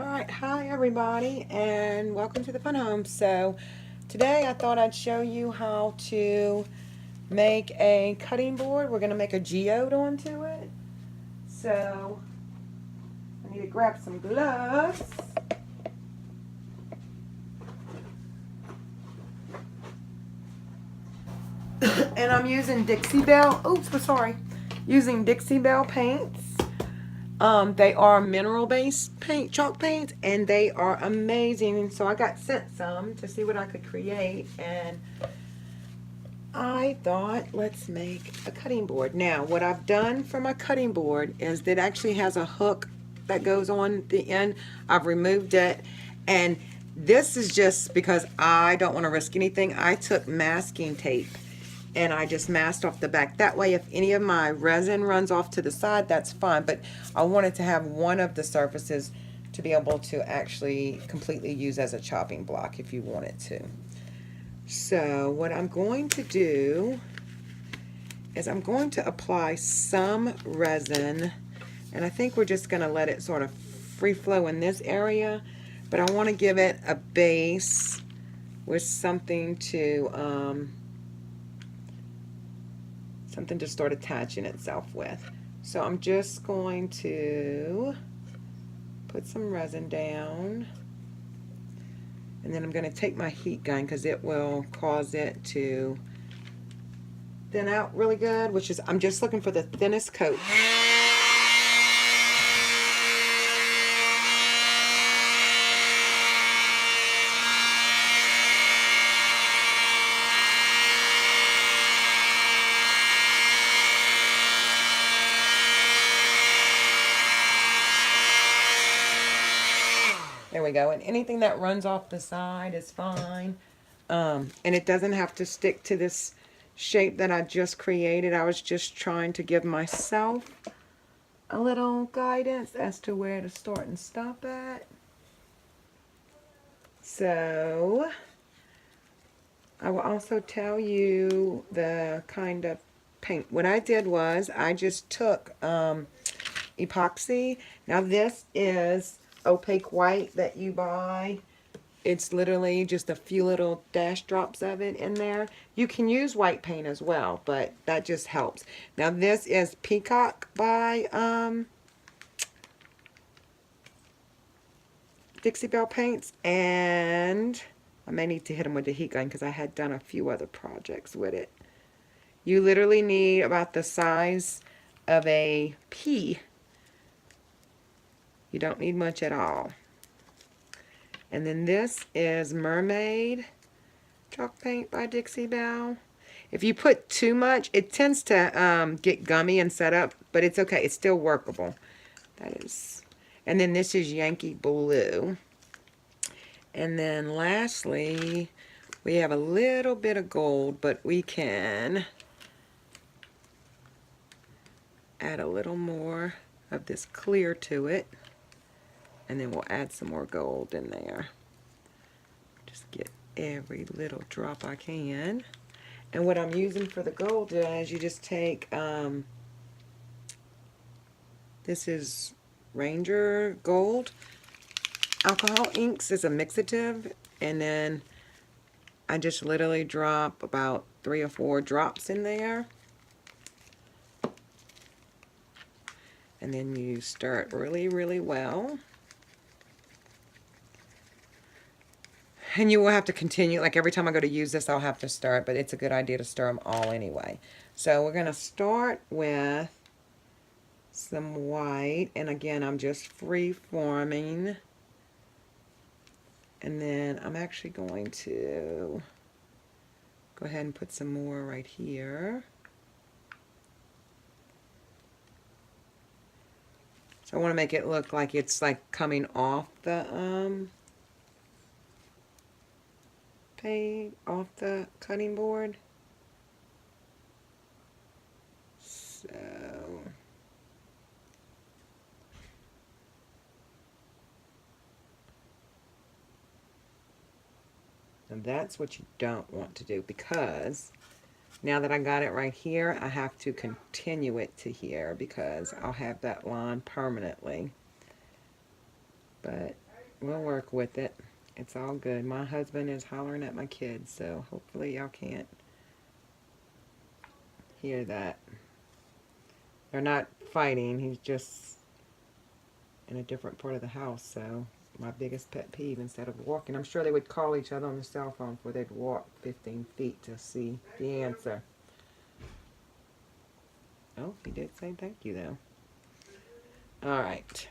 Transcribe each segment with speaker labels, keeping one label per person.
Speaker 1: Alright, hi everybody, and welcome to the Fun Home. So, today I thought I'd show you how to make a cutting board. We're going to make a geode onto it. So, I need to grab some gloves. And I'm using Dixie Belle, using Dixie Belle paints. They are mineral-based paint, chalk paints, and they are amazing. And so I got sent some to see what I could create, and I thought, let's make a cutting board. Now, what I've done for my cutting board is that it actually has a hook that goes on the end. I've removed it, and this is just because I don't want to risk anything. I took masking tape and I just masked off the back. That way, if any of my resin runs off to the side, that's fine. But I wanted to have one of the surfaces to be able to actually completely use as a chopping block if you wanted to. So what I'm going to do is I'm going to apply some resin, and I think we're just going to let it sort of free flow in this area, but I want to give it a base with something to start attaching itself with. So I'm just going to put some resin down, and then I'm going to take my heat gun because it will cause it to thin out really good, which is, I'm just looking for the thinnest coat. There we go. And anything that runs off the side is fine. And it doesn't have to stick to this shape that I just created. I was just trying to give myself a little guidance as to where to start and stop at. So I will also tell you the kind of paint. What I did was I just took epoxy. Now this is opaque white that you buy. It's literally just a few little dash drops of it in there. You can use white paint as well, but that just helps. Now this is Peacock by Dixie Belle paints, and I may need to hit them with the heat gun because I had done a few other projects with it. You literally need about the size of a pea. You don't need much at all. And then this is Mermaid chalk paint by Dixie Belle. If you put too much, it tends to get gummy and set up, but it's okay. It's still workable. That is. And then this is Yankee Blue. And then lastly, we have a little bit of gold, but we can add a little more of this clear to it. And then we'll add some more gold in there. Just get every little drop I can. And what I'm using for the gold is you just take, this is Ranger Gold. Alcohol inks is a mixative. And then I just literally drop about 3 or 4 drops in there. And then you stir it really, really well. And you will have to continue, like every time I go to use this, I'll have to stir it, but it's a good idea to stir them all anyway. So we're going to start with some white, and again, I'm just free forming. And then I'm actually going to go ahead and put some more right here. So I want to make it look like it's like coming off the off the cutting board. So and that's what you don't want to do, because now that I got it right here, I have to continue it to here because I'll have that line permanently. But we'll work with it. It's all good. My husband is hollering at my kids, so hopefully y'all can't hear that. They're not fighting. He's just in a different part of the house, so my biggest pet peeve, instead of walking, I'm sure they would call each other on the cell phone before they'd walk 15 feet to see the answer. Oh, he did say thank you, though. All right.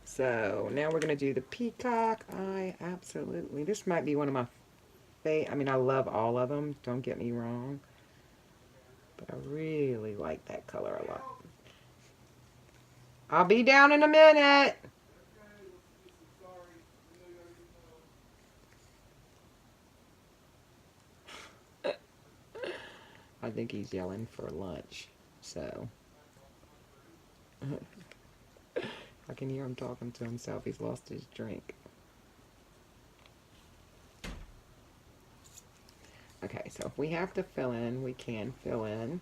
Speaker 1: So now we're going to do the peacock. This might be one of my favorite. I mean, I love all of them. Don't get me wrong. But I really like that color a lot. I'll be down in a minute. I think he's yelling for lunch. So I can hear him talking to himself. He's lost his drink. Okay, so if we have to fill in, we can fill in.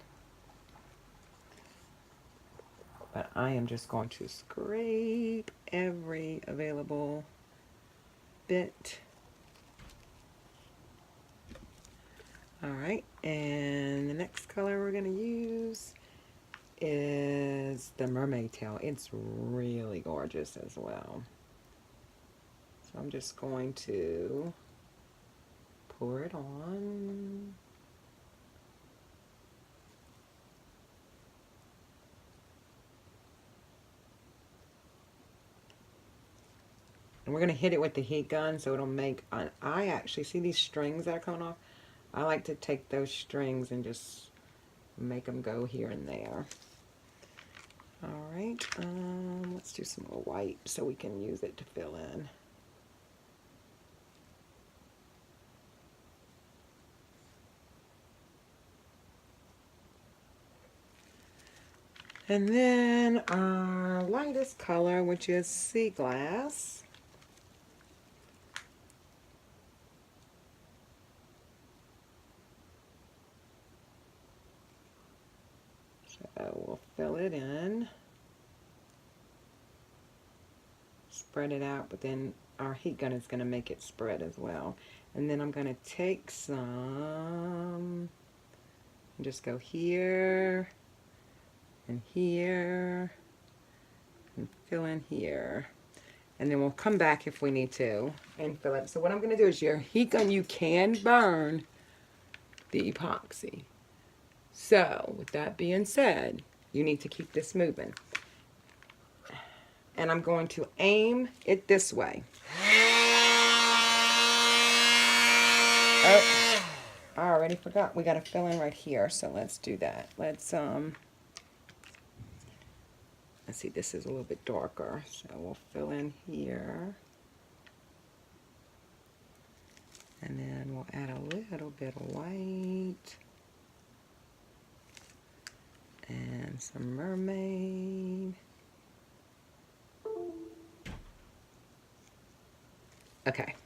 Speaker 1: But I am just going to scrape every available bit. Alright, and the next color we're going to use is the mermaid tail. It's really gorgeous as well. So I'm just going to pour it on. And we're going to hit it with the heat gun so it'll make, I actually see these strings that are coming off. I like to take those strings and just make them go here and there. Alright, let's do some more white so we can use it to fill in. And then our lightest color, which is sea glass. So we'll fill it in, spread it out, but then our heat gun is going to make it spread as well. And then I'm going to take some and just go here and here and fill in here. And then we'll come back if we need to and fill it. So what I'm going to do is, your heat gun, you can burn the epoxy. So with that being said, you need to keep this moving. And I'm going to aim it this way. Oh, I already forgot. We got to fill in right here. So let's do that. Let's see, this is a little bit darker. So we'll fill in here. And then we'll add a little bit of white. And some mermaid. Okay.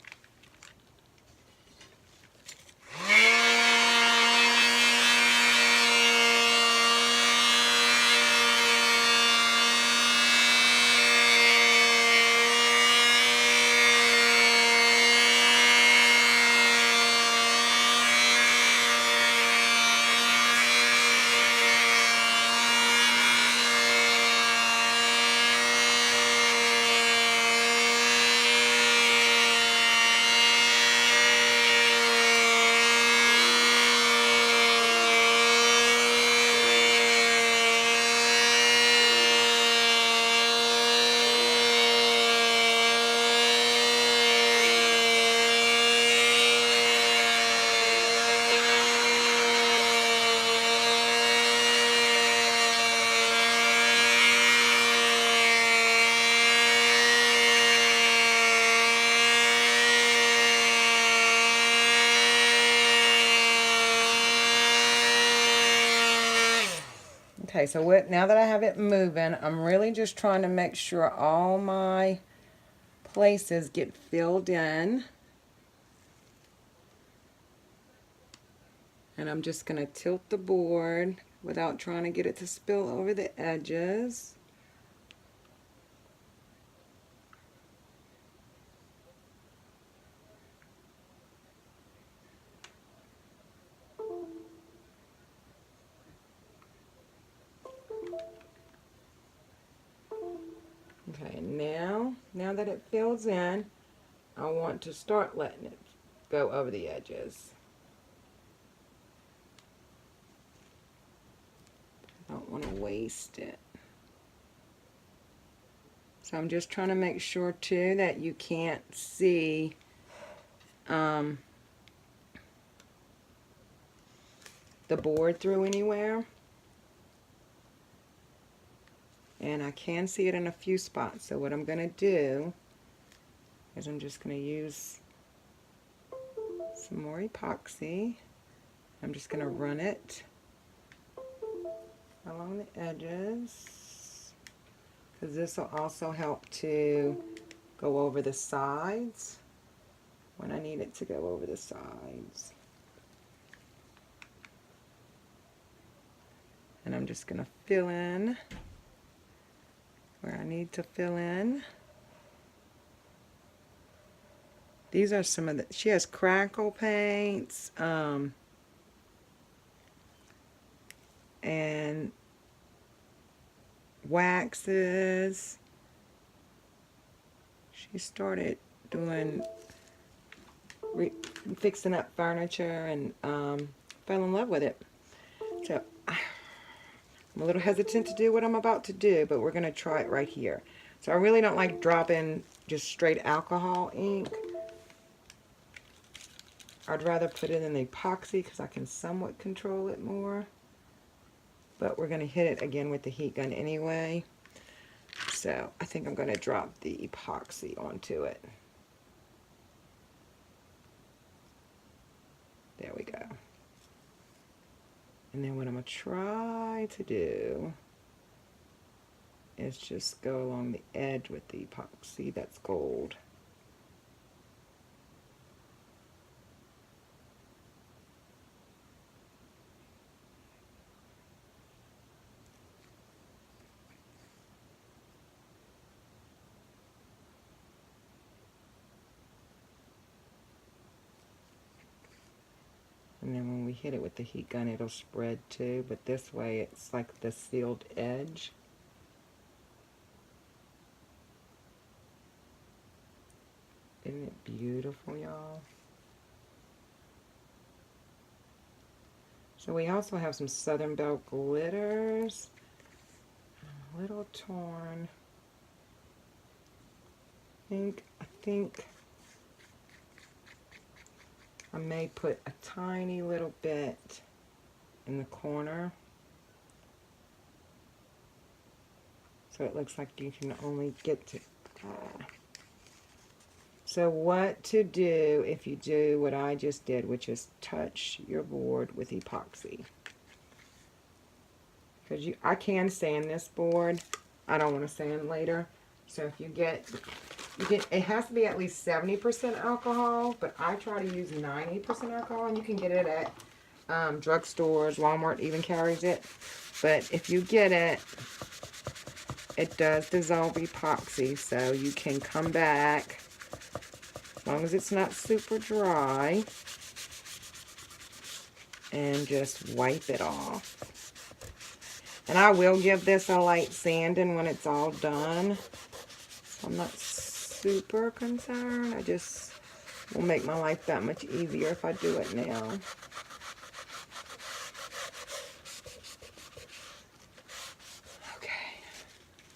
Speaker 1: Okay, so now that I have it moving, I'm really just trying to make sure all my places get filled in. And I'm just going to tilt the board without trying to get it to spill over the edges. Okay, and now that it fills in, I want to start letting it go over the edges. I don't want to waste it. So I'm just trying to make sure too that you can't see the board through anywhere. And I can see it in a few spots. So what I'm going to do is I'm just going to use some more epoxy. I'm just going to run it along the edges, because this will also help to go over the sides when I need it to go over the sides. And I'm just going to fill in where I need to fill in. These are some of the, she has crackle paints, and waxes. She started doing, fixing up furniture, and fell in love with it. So I'm a little hesitant to do what I'm about to do, but we're going to try it right here. So I really don't like dropping just straight alcohol ink. I'd rather put it in the epoxy because I can somewhat control it more. But we're going to hit it again with the heat gun anyway. So I think I'm going to drop the epoxy onto it. There we go. And then what I'm going to try to do is just go along the edge with the epoxy that's gold. And then when we hit it with the heat gun, it'll spread too, but this way it's like the sealed edge. Isn't it beautiful, y'all? So we also have some Southern Belle glitters. A little torn. I think I may put a tiny little bit in the corner, so it looks like you can only get to. So what to do if you do what I just did, which is touch your board with epoxy. Because I can sand this board. I don't want to sand later. So if you get, it has to be at least 70% alcohol, but I try to use 90% alcohol, and you can get it at drugstores. Walmart even carries it. But if you get it, it does dissolve epoxy, so you can come back, as long as it's not super dry, and just wipe it off. And I will give this a light sanding when it's all done. So I'm not super concerned. I just will make my life that much easier if I do it now. Okay.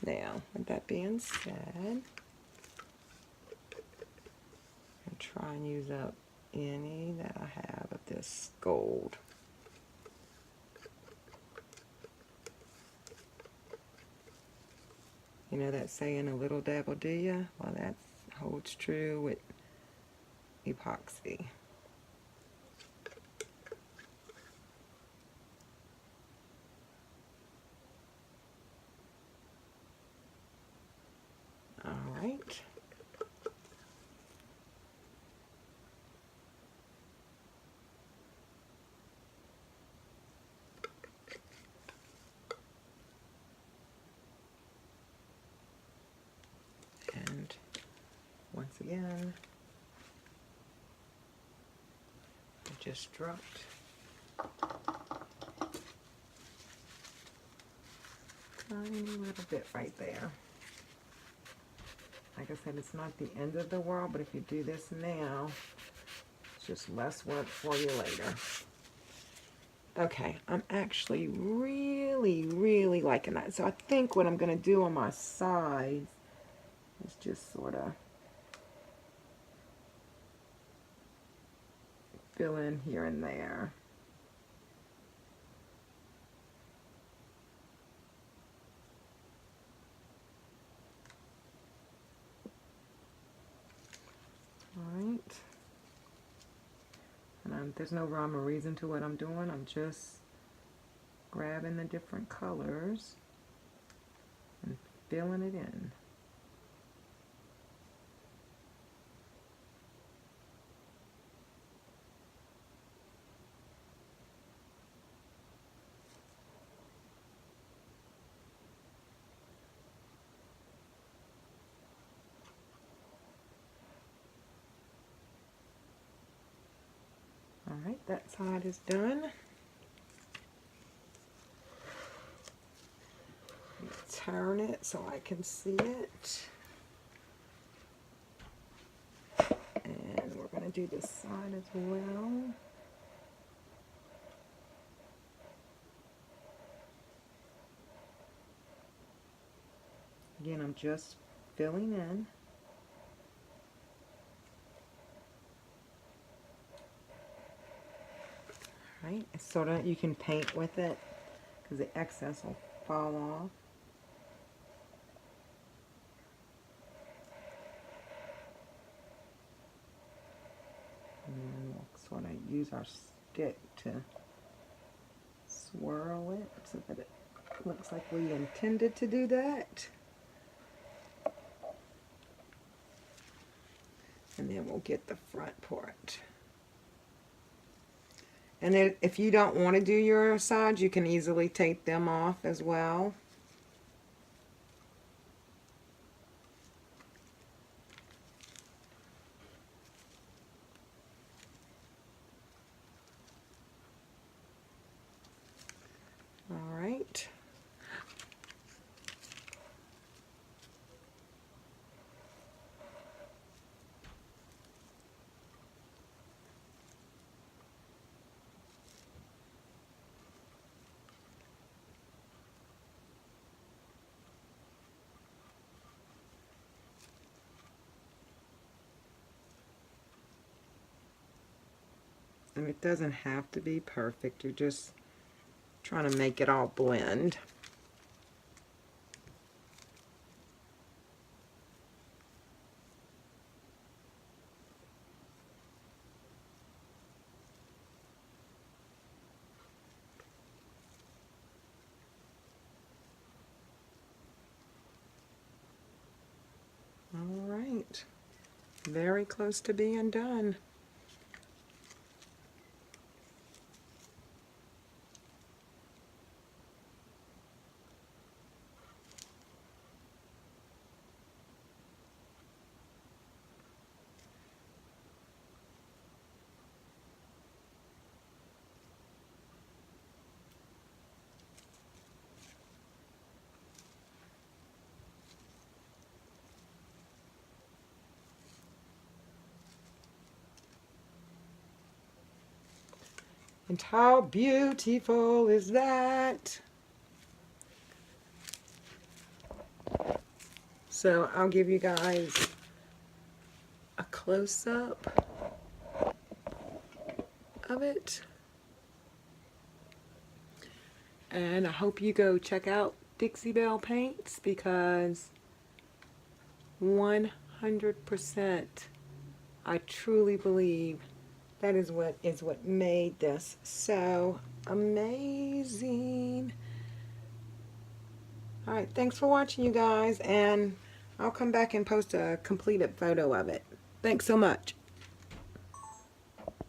Speaker 1: Now, with that being said, I'll try and use up any that I have of this gold. You know that saying, a little dab will do ya? Well, that holds true with epoxy. All right. And once again, I just dropped a tiny little bit right there. Like I said, it's not the end of the world, but if you do this now, it's just less work for you later. Okay, I'm actually really liking that. So I think what I'm going to do on my sides is just sort of fill in here and there. Alright. And there's no rhyme or reason to what I'm doing. I'm just grabbing the different colors and filling it in. Alright, that side is done. Turn it so I can see it. And we're going to do this side as well. Again, I'm just filling in. Right, it's sort of, you can paint with it because the excess will fall off. And then we'll sort of use our stick to swirl it so that it looks like we intended to do that. And then we'll get the front part. And then if you don't want to do your sides, you can easily take them off as well. All right. And it doesn't have to be perfect. You're just trying to make it all blend. All right. Very close to being done. And how beautiful is that? So I'll give you guys a close-up of it. And I hope you go check out Dixie Belle paints because 100% I truly believe that is what made this so amazing. All right, thanks for watching, you guys, and I'll come back and post a completed photo of it. Thanks so much.